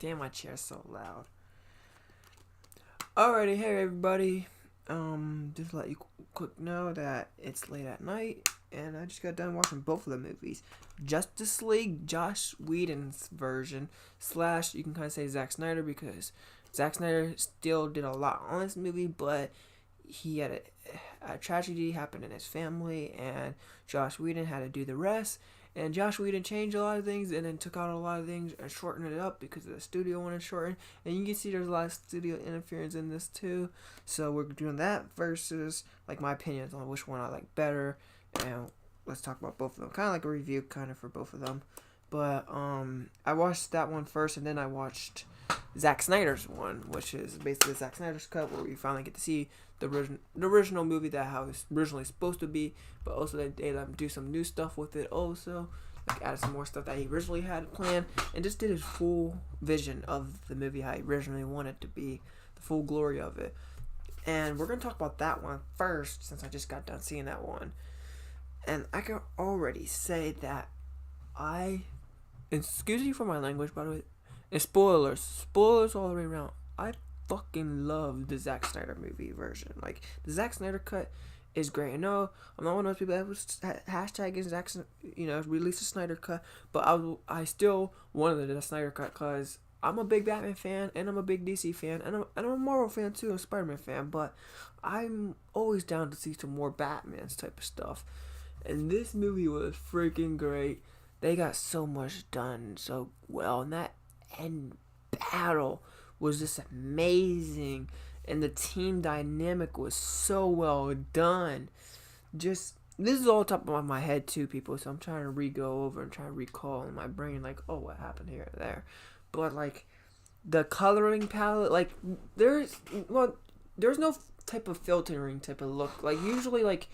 Damn, my chair's so loud. Alrighty, hey everybody. Just to let you quick know that it's late at night, and I just got done watching both of the movies. Justice League, Josh Whedon's version, slash, you can kind of say Zack Snyder, because Zack Snyder still did a lot on this movie, but he had a tragedy happen in his family, and Josh Whedon had to do the rest. And Josh Whedon changed a lot of things and then took out a lot of things and shortened it up because the studio wanted to shorten. And you can see there's a lot of studio interference in this too. So we're doing that versus like my opinions on which one I like better. And let's talk about both of them. Kind of like a review kind of for both of them. But I watched that one first, and then I watched Zack Snyder's one, which is basically Zack Snyder's cut, where we finally get to see the original movie that how it's originally supposed to be, but also they let him do some new stuff with it also, like added some more stuff that he originally had planned, and just did his full vision of the movie how he originally wanted to be, the full glory of it. And we're going to talk about that one first, since I just got done seeing that one. And I can already say that excuse me for my language, by the way, and spoilers all the way around, I fucking love the Zack Snyder movie version. Like, the Zack Snyder cut is great. I know I'm not one of those people that was hashtagging Zack, release the Snyder cut, but I still wanted the Snyder cut because I'm a big Batman fan, and I'm a big DC fan, and I'm a Marvel fan too, and Spider-Man fan, but I'm always down to see some more Batman's type of stuff. And this movie was freaking great. They got so much done so well, and that end battle was just amazing, and the team dynamic was so well done. Just, this is all top of my head too, people, so I'm trying to re-go over and try to recall in my brain, like, oh, what happened here and there. But like, the coloring palette, like, there's no type of filtering type of look. Like, usually, like,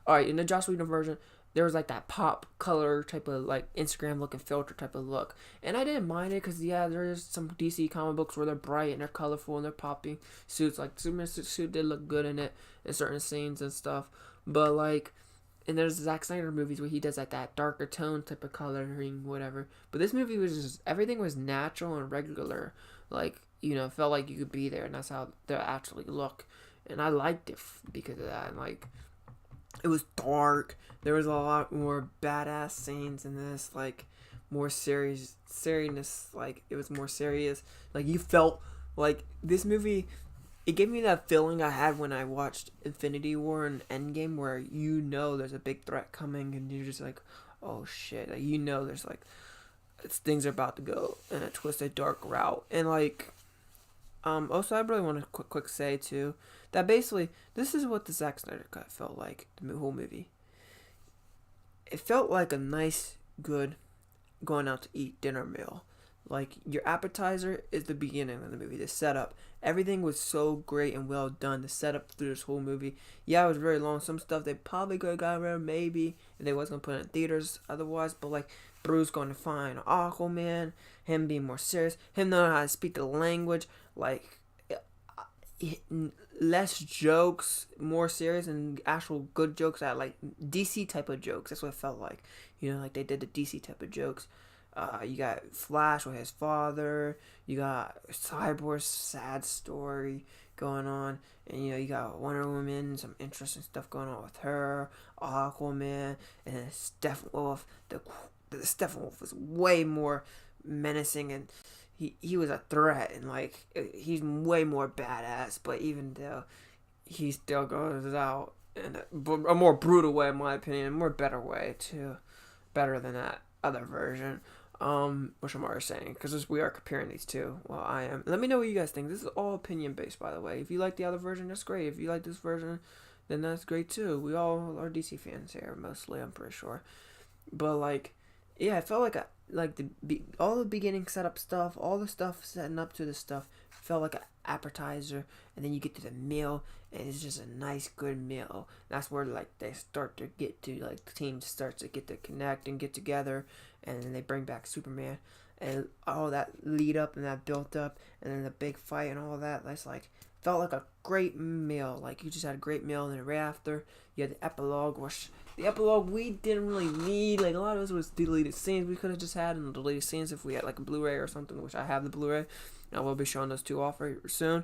alright, in the Joss Whedon version, there was like that pop color type of like Instagram looking filter type of look, and I didn't mind it because there's some DC comic books where they're bright and they're colorful and they're popping suits. Like Superman's suit did look good in it in certain scenes and stuff, but like, and there's Zack Snyder movies where he does like that darker tone type of coloring, whatever. But this movie was just, everything was natural and regular, like, felt like you could be there, and that's how they actually look, and I liked it because of that. And like, it was dark. There was a lot more badass scenes in this, like more seriousness. Like, it was more serious. Like, you felt like this movie. It gave me that feeling I had when I watched Infinity War and Endgame, where there's a big threat coming, and you're just like, oh shit. Like, there's like, things are about to go in a twisted, dark route, and like. Also, I really want to quick say too that basically this is what the Zack Snyder cut felt like. The whole movie. It felt like a nice, good, going out to eat dinner meal. Like, your appetizer is the beginning of the movie. The setup, everything was so great and well done. The setup through this whole movie. Yeah, it was very long. Some stuff they probably could have got rid of, maybe, if they wasn't gonna put it in theaters otherwise. But like, Bruce going to find Aquaman, him being more serious, him knowing how to speak the language, like, less jokes, more serious, and actual good jokes that like DC type of jokes. That's what it felt like. Like they did the DC type of jokes. You got Flash with his father. You got Cyborg's sad story going on, and you got Wonder Woman, some interesting stuff going on with her. Aquaman, and Steppenwolf. The Steppenwolf was way more menacing, and he was a threat, and like, he's way more badass. But even though he still goes out in a more brutal way, in my opinion, a more better way too, better than that other version. Which I'm already saying, because we are comparing these two. Well, I am. Let me know what you guys think. This is all opinion based, by the way. If you like the other version, that's great. If you like this version, then that's great too. We all are DC fans here, mostly, I'm pretty sure. But like, yeah, it felt like all the beginning setup stuff, all the stuff setting up to the stuff felt like an appetizer, and then you get to the meal, and it's just a nice, good meal. That's where like they start to get to, like, the team starts to get to connect and get together, and then they bring back Superman, and all that lead up and that built up, and then the big fight and all that. That's like, felt like a great meal. Like you just had a great meal, and then right after you had the epilogue, which the epilogue we didn't really need. Like a lot of us was deleted scenes we could have just had, and deleted scenes if we had like a Blu-ray or something, which I have the Blu-ray. I will be showing those two off very soon.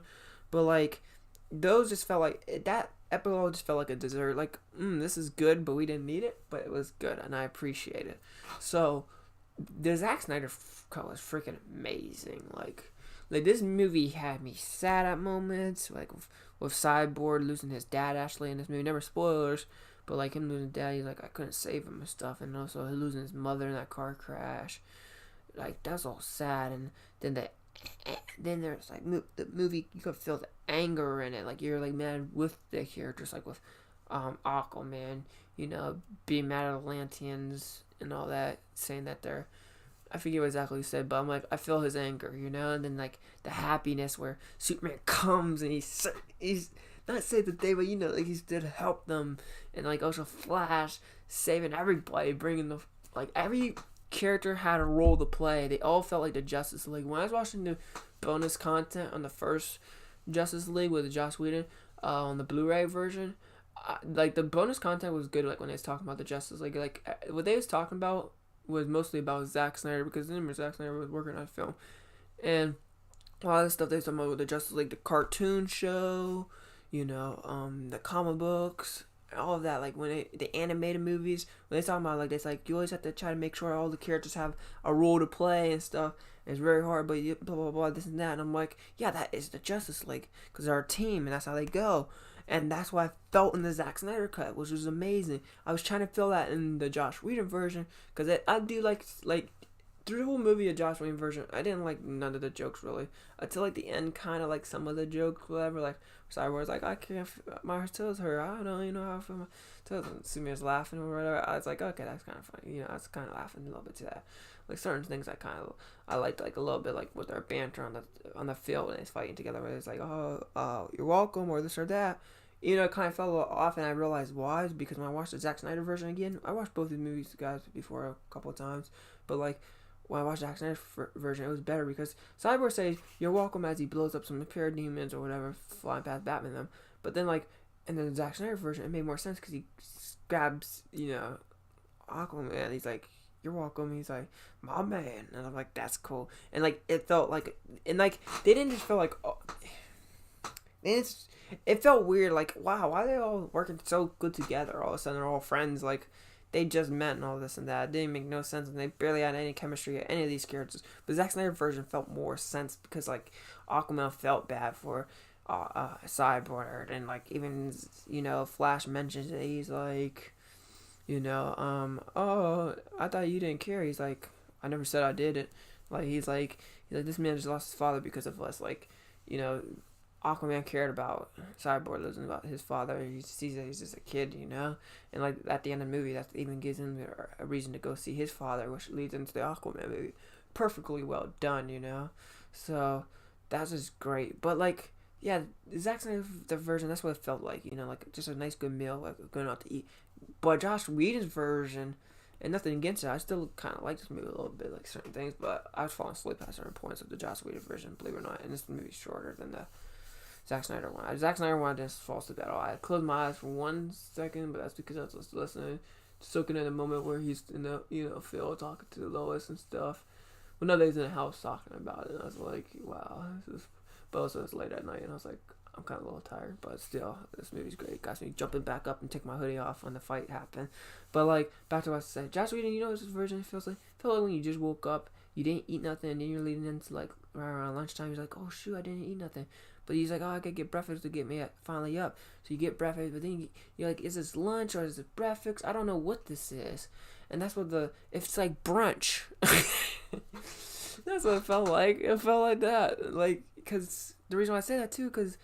But like those just felt like that epilogue just felt like a dessert. Like this is good, but we didn't need it, but it was good, and I appreciate it. So the Zack Snyder cut was freaking amazing. Like this movie had me sad at moments, like with Cyborg losing his dad actually in this movie. Never spoilers, but like him losing his dad, he's like I couldn't save him and stuff, and also losing his mother in that car crash. Like that's all sad, and then there's like the movie, you could feel the anger in it. Like you're like mad with the characters, like with Aquaman, being mad at Atlanteans and all that, saying that they're, I forget what exactly he said, but I'm like, I feel his anger, and then like the happiness where Superman comes and he's not saved the day, but like he's there to help them, and like also Flash saving everybody, bringing the, like every character had a role to play. They all felt like the Justice League. When I was watching the bonus content on the first Justice League with Joss Whedon on the Blu-ray version, like the bonus content was good. Like when they was talking about the Justice League, like what they was talking about was mostly about Zack Snyder, because remember Zack Snyder was working on a film, and a lot of the stuff they was talking about with the Justice League, the cartoon show, the comic books, all of that. Like when the animated movies, when they talking about like this, like you always have to try to make sure all the characters have a role to play and stuff. And it's very hard, but blah blah blah, this and that. And I'm like, yeah, that is the Justice League, because they're a team, and that's how they go. And that's what I felt in the Zack Snyder cut, which was amazing. I was trying to feel that in the Joss Whedon version, because I do like through the whole movie, a Joss Whedon version, I didn't like none of the jokes really until like the end, kind of like some of the jokes, whatever. Like Cyborg's like, I can't, my toes hurt. I don't know, how I feel my toes. And Superman's laughing or whatever. I was like, okay, that's kind of funny. I was kind of laughing a little bit to that. Like certain things I liked like a little bit, like with their banter on the field when it's fighting together, where it's like, you're welcome, or this or that. It kind of fell a little off, and I realized why. Because when I watched the Zack Snyder version again, I watched both these movies, guys, before a couple of times, but like when I watched the Zack Snyder version, it was better because Cyborg says you're welcome as he blows up some parademons or whatever flying past Batman them, but then like in the Zack Snyder version, it made more sense because he grabs Aquaman. He's like, you're welcome. He's like, my man, and I'm like, that's cool. And like it felt like, and like they didn't just feel like, it felt weird. Like, wow, why are they all working so good together? All of a sudden, they're all friends. Like they just met and all this and that. It didn't make no sense, and they barely had any chemistry at any of these characters. But Zack Snyder version felt more sense because like Aquaman felt bad for Cyborg, and like even Flash mentions it. He's like, oh, I thought you didn't care. He's like, I never said I did it. Like he's like this man just lost his father because of us. Like, Aquaman cared about Cyborg losing about his father. He sees that he's just a kid, and like at the end of the movie, that even gives him a reason to go see his father, which leads into the Aquaman movie. Perfectly well done, So that's just great. But like, yeah, Zack Snyder the version, that's what it felt like, like just a nice good meal, like going out to eat. But Joss Whedon's version, and nothing against it, I still kind of like this movie a little bit, like certain things, but I was falling asleep at certain points of the Joss Whedon version, believe it or not, and this movie's shorter than the Zack Snyder one. Zack Snyder one, I didn't fall asleep at all. I closed my eyes for 1 second, but that's because I was just listening, soaking in the moment where he's in the field talking to Lois and stuff. Well, no, he's in the house talking about it. And I was like, wow, this is. But also it's late at night, and I was like, I'm kind of a little tired, but still, this movie's great. Got me jumping back up and take my hoodie off when the fight happened. But like, back to what I said, Joss Whedon, what this version feels like? Felt like when you just woke up, you didn't eat nothing, and then you're leading into like right around lunchtime. You're like, oh shoot, I didn't eat nothing. But he's like, oh, I gotta get breakfast to get me finally up. So you get breakfast, but then you're like, is this lunch or is it breakfast? I don't know what this is. And that's what it's like brunch. That's what it felt like. It felt like that. Like, because the reason why I say that too, because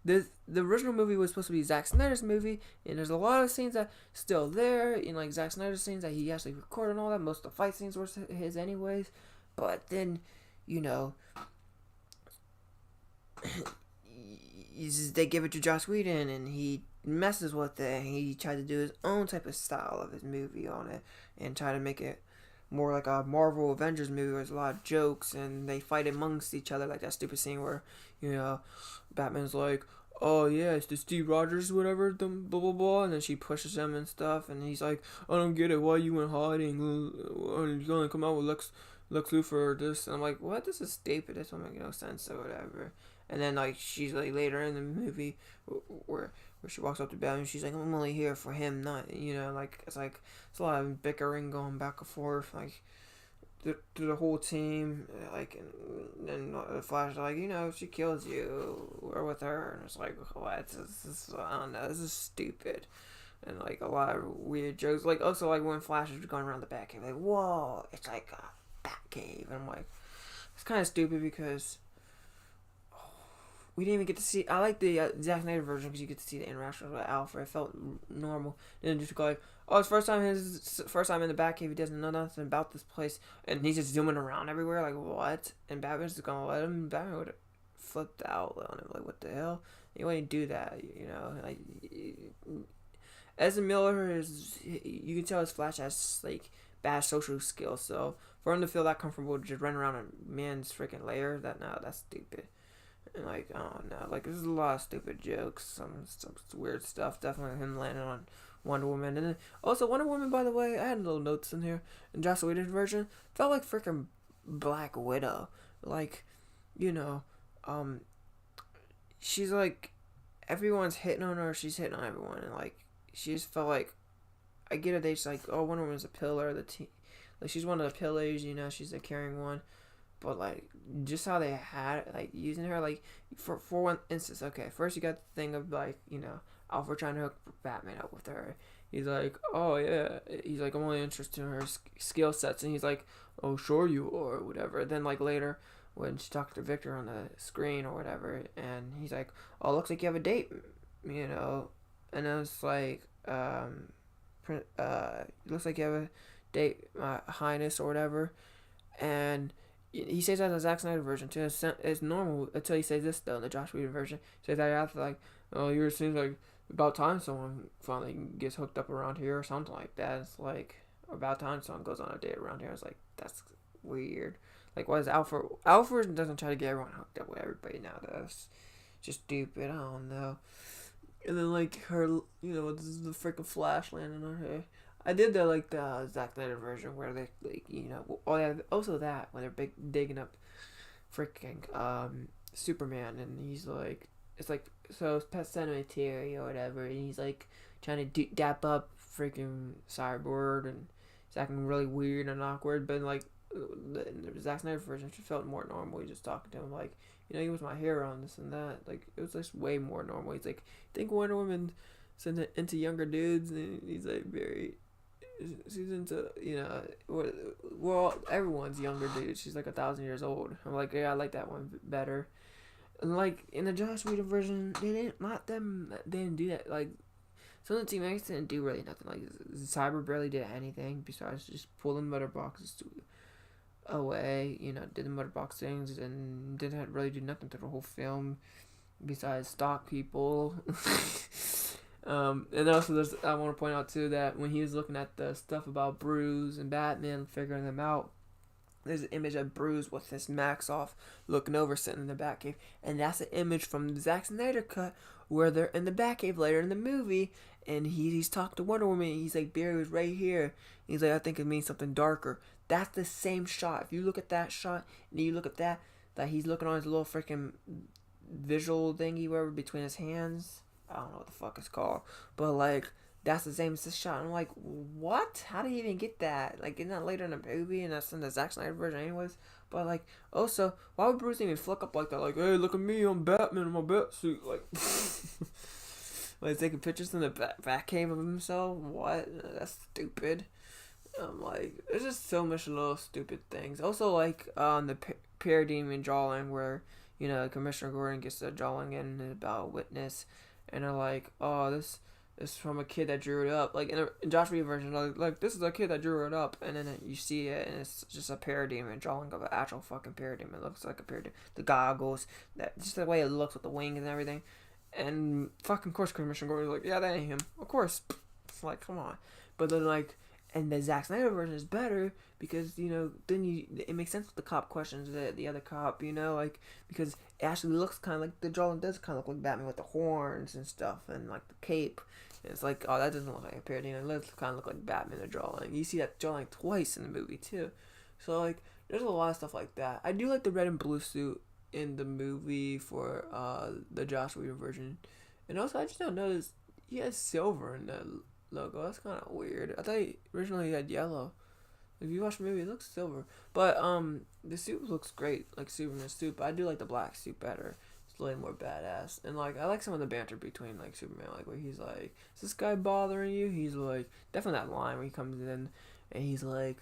the original movie was supposed to be Zack Snyder's movie, and there's a lot of scenes that still there, like Zack Snyder's scenes that he actually recorded and all that. Most of the fight scenes were his anyways. But then, they give it to Joss Whedon, and he messes with it, and he tried to do his own type of style of his movie on it, and try to make it more like a Marvel Avengers movie where there's a lot of jokes and they fight amongst each other, like that stupid scene where, you know, Batman's like, oh yeah, it's the Steve Rogers, whatever, the blah blah blah, and then she pushes him and stuff, and he's like, I don't get it, why you in hiding? You're gonna come out with Lex Luthor or this, and I'm like, what? This is stupid. This don't make no sense or whatever. And then like she's like later in the movie where she walks up to Batman, she's like, I'm only here for him, not like it's a lot of bickering going back and forth, like through the whole team, like, and the Flash is like, if she kills you, we're with her, and it's like, what? This I don't know, this is stupid, and like a lot of weird jokes, like also like when Flash is going around the Batcave, like, whoa, it's like a Batcave, and I'm like, it's kind of stupid because we didn't even get to see. I like the Zack Snyder version because you get to see the interaction with Alfred. It felt normal. Then just go like, oh, it's first time in the Batcave. He doesn't know nothing about this place, and he's just zooming around everywhere. Like, what? And Batman's just gonna let him. Batman would have flipped out on him. Like, what the hell? You wouldn't do that. Like Ezra Miller is. You can tell his Flash has like bad social skills. So for him to feel that comfortable to just run around a man's freaking lair, that's stupid. And like, I don't know, like there's a lot of stupid jokes, some weird stuff. Definitely him landing on Wonder Woman, and then also Wonder Woman. By the way, I had little notes in here. In Joss Whedon's version, felt like freaking Black Widow. Like, she's like everyone's hitting on her. She's hitting on everyone, and like she just felt like I get it. They just like, oh, Wonder Woman's a pillar of the team. Like she's one of the pillars. She's the carrying one. But like just how they had like using her, like for one instance, okay, first you got the thing of like, Alfred trying to hook Batman up with her. He's like, oh yeah, he's like, I'm only interested in her skill sets, and he's like, oh sure you are, or whatever. Then like later when she talks to Victor on the screen or whatever, and he's like, oh, looks like you have a date, and I was like, looks like you have a date, Highness or whatever, and he says that in the Zack Snyder version too. It's normal until he says this though in the Joss Whedon version. He says that after like, oh, it seems like about time someone finally gets hooked up around here or something like that. It's like about time someone goes on a date around here. I was like, that's weird. Like, what is Alfred? Alfred doesn't try to get everyone hooked up with everybody now. That's just stupid. I don't know. And then like her, this is the freaking Flash landing on her. I did the Zack Snyder version where they also that when they're digging up freaking Superman, and he's like, it's like, so it's Pet Cemetery or whatever, and he's like trying to dap up freaking Cyborg, and it's acting really weird and awkward, but like the Zack Snyder version just felt more normal. He's just talking to him like, he was my hero and this and that. Like it was just way more normal. He's like, think Wonder Woman into younger dudes, and he's like she's into, well, everyone's younger dude. She's like 1,000 years old. I'm like, yeah, I like that one better. And like in the Joss Whedon version, they didn't do that. Like some of the Team X didn't do really nothing. Like Cyber barely did anything besides just pulling mother boxes away. Did the mother box things and didn't really do nothing to the whole film besides stalk people. And also I want to point out too that when he was looking at the stuff about Bruce and Batman, figuring them out, there's an image of Bruce with his mask off, looking over, sitting in the Batcave, and that's an image from the Zack Snyder cut where they're in the Batcave later in the movie, and he's talking to Wonder Woman. He's like, Barry was right here. He's like, I think it means something darker. That's the same shot. If you look at that shot and you look at that he's looking on his little freaking visual thingy, whatever, between his hands. I don't know what the fuck it's called, but like that's the same as this shot. I'm like, what? How did he even get that? Like, isn't that later in the movie, and that's in the Zack Snyder version, anyways? But like, also, why would Bruce even flick up like that? Like, hey, look at me, I'm Batman in my Batsuit. Like, like taking pictures in the Batcave of himself. What? That's stupid. I'm like, there's just so much little stupid things. Also, like the parademon drawing where Commissioner Gordon gets the drawing in about Witness. And they're like, oh, this is from a kid that drew it up. Like, in Josh Whedon version, like, this is a kid that drew it up. And then you see it, and it's just a parademon drawing of an actual fucking parademon. It looks like a parademon. The goggles, just the way it looks with the wings and everything. And fucking, of course, Commissioner Gordon's like, yeah, that ain't him. Of course. It's like, come on. But then, like, And the Zack Snyder version is better because then it makes sense with the cop questions the other cop, like because it actually looks kind of like the drawing does kind of look like Batman with the horns and stuff and like the cape. And it's like, oh, that doesn't look like a parody. It looks kind of look like Batman the drawing. You see that drawing twice in the movie too, so like there's a lot of stuff like that. I do like the red and blue suit in the movie for the Joss Whedon version, and also I just don't notice he has silver in the logo. That's kind of weird. I thought originally he had yellow. If you watch the movie, it looks silver. But the suit looks great, like Superman's suit. But I do like the black suit better. It's way more badass. And like I like some of the banter between like Superman, like where he's like, "Is this guy bothering you?" He's like, definitely that line where he comes in and he's like,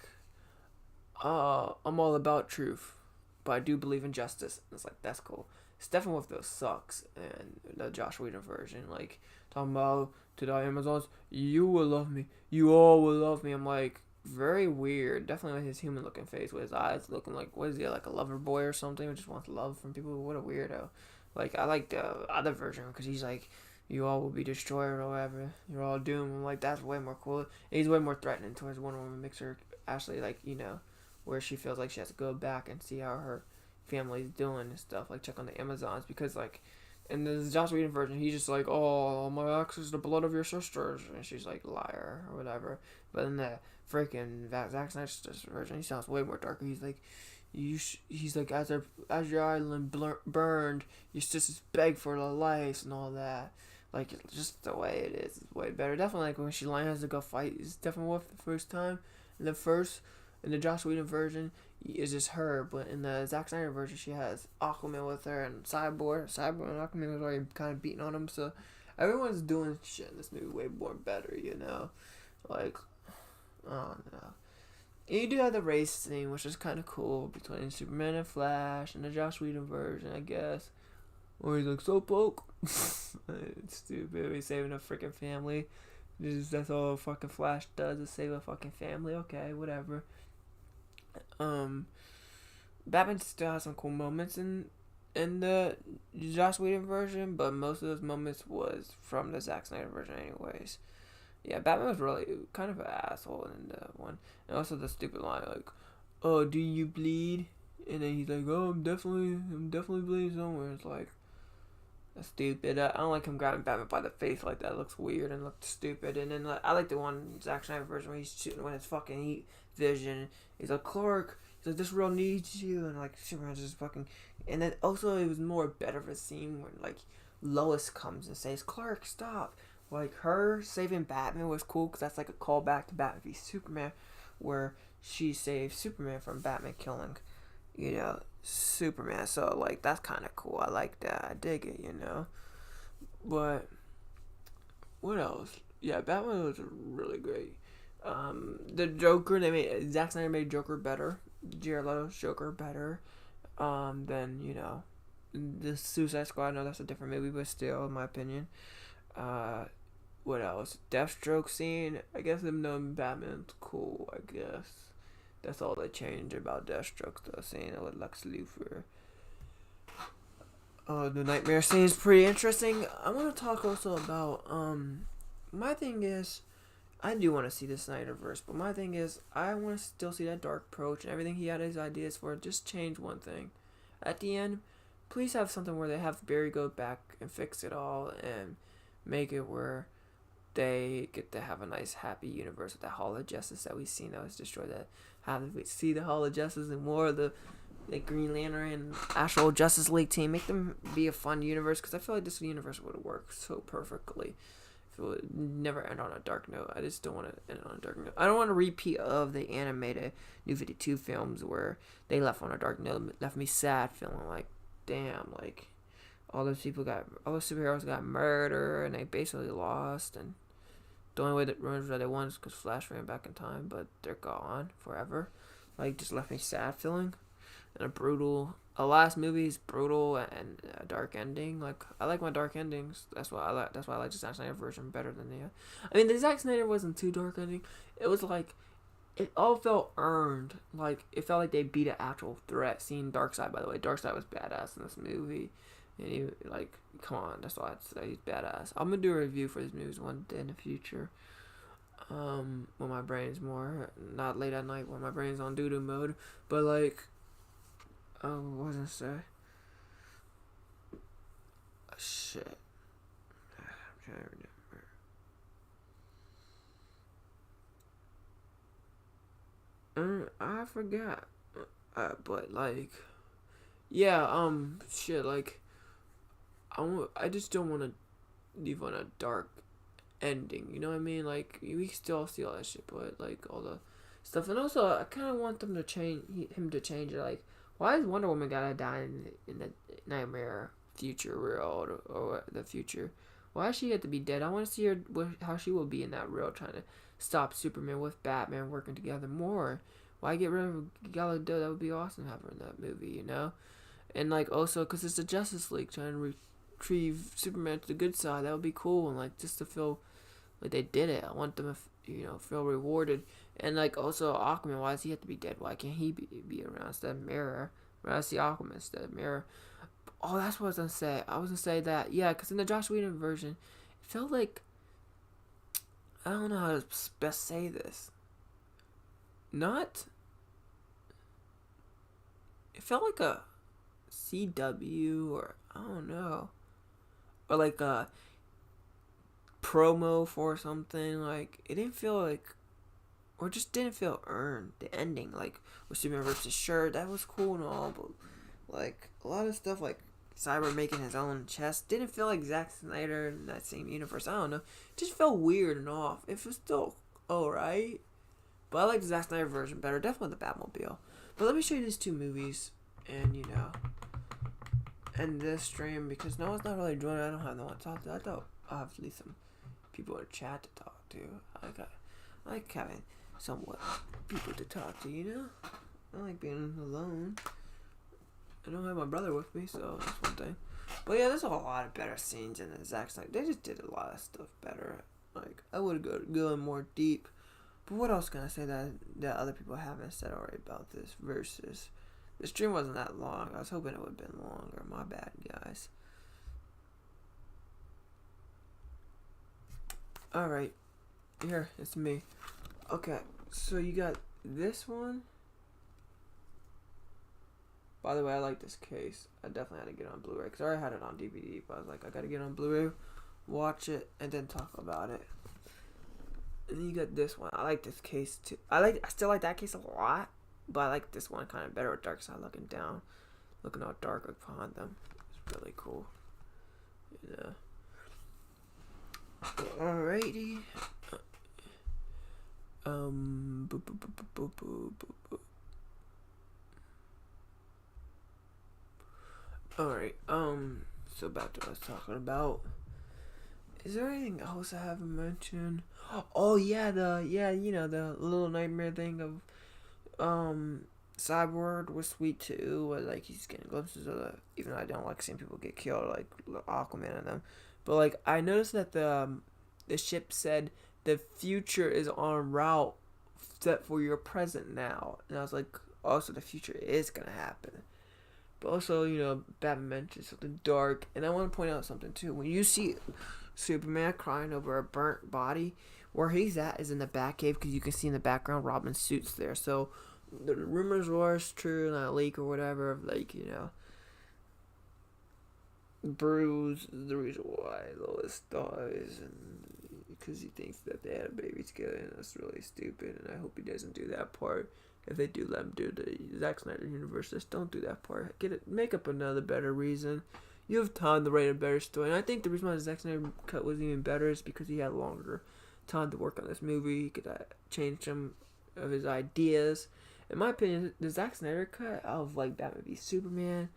I'm all about truth, but I do believe in justice." And it's like, that's cool. Steppenwolf sucks, and the Josh Whedon version, like talking about to the Amazons, "You will love me, you all will love me." I'm like, very weird. Definitely like his human looking face with his eyes looking like, what is he, like a lover boy or something who just wants love from people? What a weirdo. Like I like the other version because he's like, "You all will be destroyed or whatever. You're all doomed." I'm like, that's way more cool. And he's way more threatening towards Wonder Woman. Makes her actually like where she feels like she has to go back and see how her family's doing and stuff, like check on the Amazons, because like in the Joss Whedon version he's just like, "Oh, my ex is the blood of your sisters," and she's like, "Liar," or whatever. But in the freaking Zack Snyder's version, he sounds way more darker. He's like, he's like, as your island burned, your sisters beg for their lives and all that. Like just the way it is way better. Definitely like when she has to go fight is definitely worth the first time. In the Joss Whedon version, it's just her, but in the Zack Snyder version, she has Aquaman with her and Cyborg. Cyborg and Aquaman was already kind of beating on him, so everyone's doing shit in this movie way more better, Like, I don't know. And you do have the race scene, which is kind of cool, between Superman and Flash and the Joss Whedon version, I guess. Or he's like, "So poke." It's stupid. He's saving a freaking family. That's all fucking Flash does, is save a fucking family. Okay, whatever. Batman still has some cool moments in the Joss Whedon version, but most of those moments was from the Zack Snyder version anyways. Yeah, Batman was really kind of an asshole in the one. And also the stupid line like, "Oh, do you bleed?" And then he's like, "Oh, I'm definitely bleeding somewhere." It's like, that's stupid. I don't like him grabbing Batman by the face like that. It looks weird and looks stupid. And then I like the one Zack Snyder version where he's shooting with his fucking heat vision. He's like, "Clark," he's like, "This world needs you," and like Superman's just fucking. And then also it was more better of a scene when like Lois comes and says, "Clark, stop." Like her saving Batman was cool because that's like a callback to Batman v Superman, where she saved Superman from Batman killing, Superman. So like that's kind of cool. I like that. I dig it. But what else? Yeah, Batman was really great. The Joker, Zack Snyder made Joker better. Jared Leto's Joker better. Than the Suicide Squad. I know that's a different movie, but still, in my opinion. What else? Deathstroke scene. I guess them knowing Batman's cool. I guess that's all they changed about Deathstroke. The scene with Lex Luthor. The nightmare scene is pretty interesting. I want to talk also about my thing is, I do want to see the Snyderverse, but my thing is, I want to still see that dark approach and everything he had his ideas for. Just change one thing. At the end, please have something where they have Barry go back and fix it all and make it where they get to have a nice, happy universe with that Hall of Justice that we've seen that was destroyed. That have we see the Hall of Justice and more of the Green Lantern and actual Justice League team. Make them be a fun universe, because I feel like this universe would work so perfectly. It would never end on a dark note. I just don't want to end on a dark note. I don't want a repeat of the animated New 52 films where they left on a dark note. Left me sad, feeling like, damn, like all those superheroes got murdered and they basically lost, and the only way that they won is because Flash ran back in time, but they're gone forever. Like, just left me sad feeling, and a last movie's brutal and a dark ending. Like, I like my dark endings. That's why I like the Zack Snyder version better than the Zack Snyder wasn't too dark ending. It was like, it all felt earned. Like, it felt like they beat an actual threat. Seeing Darkseid, by the way, Darkseid was badass in this movie. And he, like, come on, that's all I'd say. He's badass. I'm gonna do a review for these movies one day in the future. when my brain's more not late at night when my brain's on doo doo mode. But like, what was I say? Shit. I'm trying to remember. I forgot. But like, yeah. Shit. Like, I just don't want to leave on a dark ending. You know what I mean? Like, we still see all that shit, but like all the stuff. And also, I kind of want them to change him to change it. Like, why is Wonder Woman gotta die in the nightmare future world or the future? Why does she have to be dead? I want to see her how she will be in that world, trying to stop Superman with Batman working together more. Why get rid of Gal Gadot? That would be awesome to have her in that movie, you know. And like also, cause it's the Justice League trying to retrieve Superman to the good side. That would be cool, and like just to feel like they did it. I want them to, feel rewarded. And like also Aquaman, why does he have to be dead? Why can't he be around instead of Mirror? Why does see Aquaman instead of Mirror? Oh, that's what I was gonna say. I was gonna say that, yeah, because in the Joss Whedon version, it felt like, I don't know how to best say this. Not. It felt like a CW or I don't know, or like a promo for something. Like it didn't feel like, or just didn't feel earned. The ending, like with Superman rips his shirt, that was cool and all, but like a lot of stuff, like Cyber making his own chest, didn't feel like Zack Snyder in that same universe. I don't know, it just felt weird and off. It was still alright, but I like the Zack Snyder version better. Definitely the Batmobile. But let me show you these two movies, and end this stream because no one's not really joining. I don't have no one to talk to. I thought I'll have at least some people in chat to talk to. I like having somewhat people to talk to, I like being alone. I don't have my brother with me, so that's one thing. But yeah, there's a lot of better scenes in the Zack Snyder. They just did a lot of stuff better. Like, I would go in more deep. But what else can I say that other people haven't said already about this versus? The stream wasn't that long. I was hoping it would have been longer. My bad, guys. Alright. Here, it's me. Okay, so you got this one. By the way, I like this case. I definitely had to get it on Blu-ray because I already had it on DVD, but I was like, I gotta get it on Blu-ray, watch it, and then talk about it. And then you got this one. I like this case too. I still like that case a lot, but I like this one kind of better with Dark Side looking down, looking all dark behind them. It's really cool. Yeah. Alrighty. Alright, so back to what I was talking about. Is there anything else I haven't mentioned? Oh yeah, the little nightmare thing of Cyborg was sweet too. Where, like, he's getting glimpses of even though I don't like seeing people get killed, like Aquaman and them. But like I noticed that the ship said the future is en route set for your present now, and I was like, also the future is gonna happen. But also, Batman mentioned something dark, and I want to point out something too. When you see Superman crying over a burnt body, where he's at is in the Batcave, because you can see in the background Robin's suit's there. So the rumors were true, not a leak or whatever, of like, Bruce is the reason why Lois dies, and because he thinks that they had a baby together, and that's really stupid, and I hope he doesn't do that part. If they do let him do the Zack Snyder universe, just don't do that part. Make up another better reason. You have time to write a better story. And I think the reason why the Zack Snyder cut was even better is because he had longer time to work on this movie. He could change some of his ideas. In my opinion, the Zack Snyder cut of like Batman v Superman,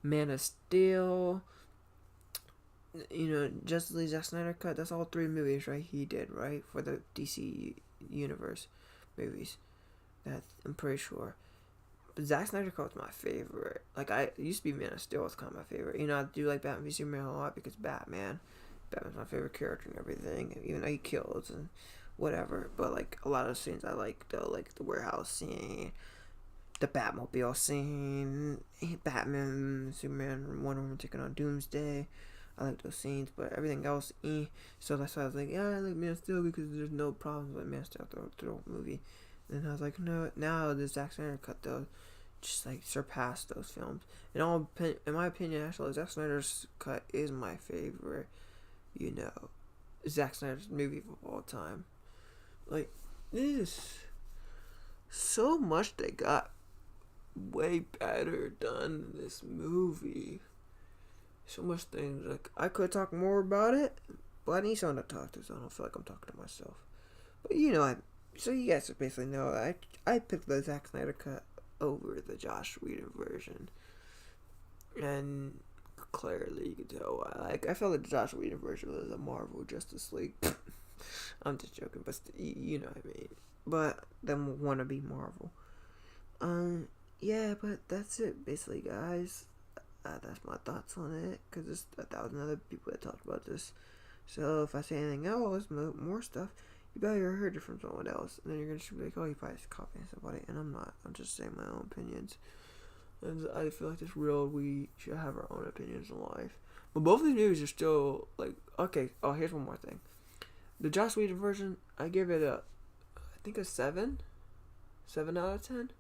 Man of Steel, Justice League Zack Snyder cut, that's all 3 movies, right? He did, right? For the DC universe movies. That I'm pretty sure. But Zack Snyder cut was my favorite. Like, I used to be Man of Steel was kind of my favorite. I do like Batman v Superman a lot because Batman's my favorite character and everything. Even though he kills and whatever. But like a lot of scenes I like though, like the warehouse scene, the Batmobile scene, Batman, Superman, Wonder Woman taking on Doomsday. I like those scenes, but everything else, So that's why I was like, yeah, I like Man of Steel because there's no problems with Man of Steel throughout the whole movie. And I was like, no, now the Zack Snyder cut though, just like surpassed those films. In my opinion, actually, Zack Snyder's cut is my favorite, Zack Snyder's movie of all time. Like, this so much they got way better done in this movie. So much things. Like, I could talk more about it, but I need someone to talk to, so I don't feel like I'm talking to myself. But so you guys basically know I picked the Zack Snyder cut over the Josh Whedon version, and clearly you can tell why. Like, I felt like the Josh Whedon version was a Marvel Justice League. I'm just joking, but you know what I mean. But them wanna be Marvel. Yeah, but that's it basically, guys. That's my thoughts on it, because there's 1,000 other people that talked about this. So if I say anything else, more stuff, you better heard it from someone else, and then you're gonna be like, oh, you probably copying somebody, and I'm not. I'm just saying my own opinions. And I feel like this real, we should have our own opinions in life. But both of these movies are still like, okay. Oh, here's one more thing. The Joss Whedon version, I give it I think a 7 out of 10.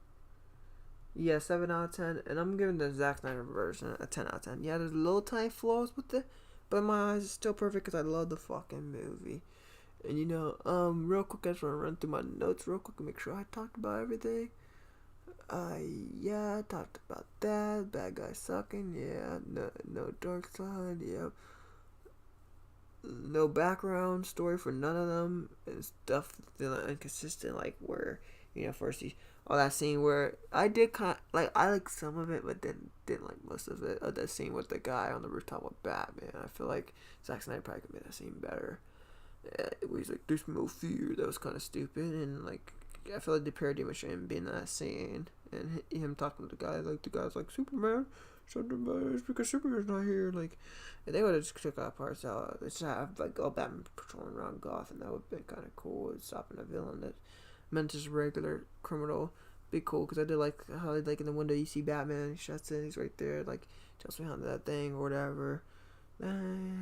Yeah, 7 out of 10. And I'm giving the Zack Snyder version a 10 out of 10. Yeah, there's little tiny flaws with it, but in my eyes, it's still perfect because I love the fucking movie. And real quick, I just want to run through my notes real quick and make sure I talked about everything. I talked about that. Bad guy sucking. Yeah, no dark side. Yeah. No background story for none of them, and stuff inconsistent, like where first that scene where I did I like some of it, but didn't like most of it. That scene with the guy on the rooftop with Batman, I feel like Zack Snyder probably could make that scene better. Where he's like, "There's no fear." That was kind of stupid, and like I feel like the parody machine being that scene, and him talking to the guy, like the guy's like, "Superman, something bad is because Superman's not here." Like, if they would have just took out parts out, just have like all Batman patrolling around Gotham, that would have been kind of cool. With stopping a villain that meant just a regular criminal. Be cool, because I did like how like in the window you see Batman, he shuts in, he's right there, like just behind that thing or whatever.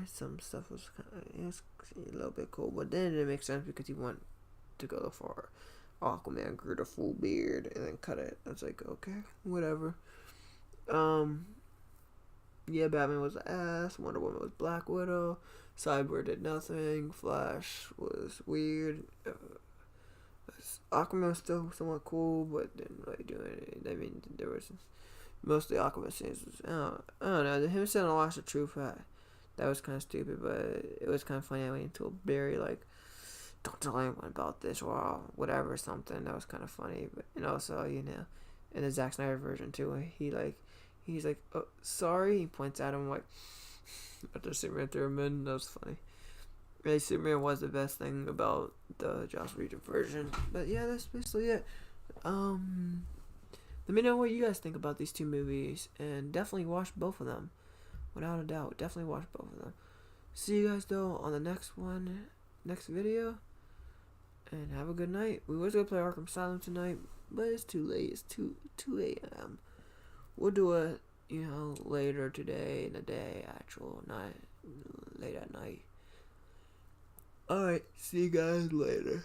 Some stuff was a little bit cool, but then it didn't make sense because he went to go for Aquaman grew the full beard and then cut it. I was like, okay, whatever. Yeah, Batman was ass. Wonder Woman was Black Widow. Cyborg did nothing. Flash was weird. Aquaman was still somewhat cool, but didn't really do anything. I mean, there was mostly Aquaman scenes. I don't know. Him saying a lot of truth. That was kind of stupid, but it was kind of funny. I went into Barry like, "Don't tell anyone about this," or whatever, something. That was kind of funny. But and also, in the Zack Snyder version too, he's like, "Oh, sorry." He points at him like, after Superman threw him in. That was funny. Really, Superman was the best thing about the Joss Whedon version. But yeah, that's basically it. Let me know what you guys think about these two movies, and definitely watch both of them. Without a doubt, definitely watch both of them. See you guys though on the next video, and have a good night. We was gonna play Arkham Asylum tonight, but it's too late. It's 2 a.m. We'll do it, later today in the day, actual night, late at night. Alright, see you guys later.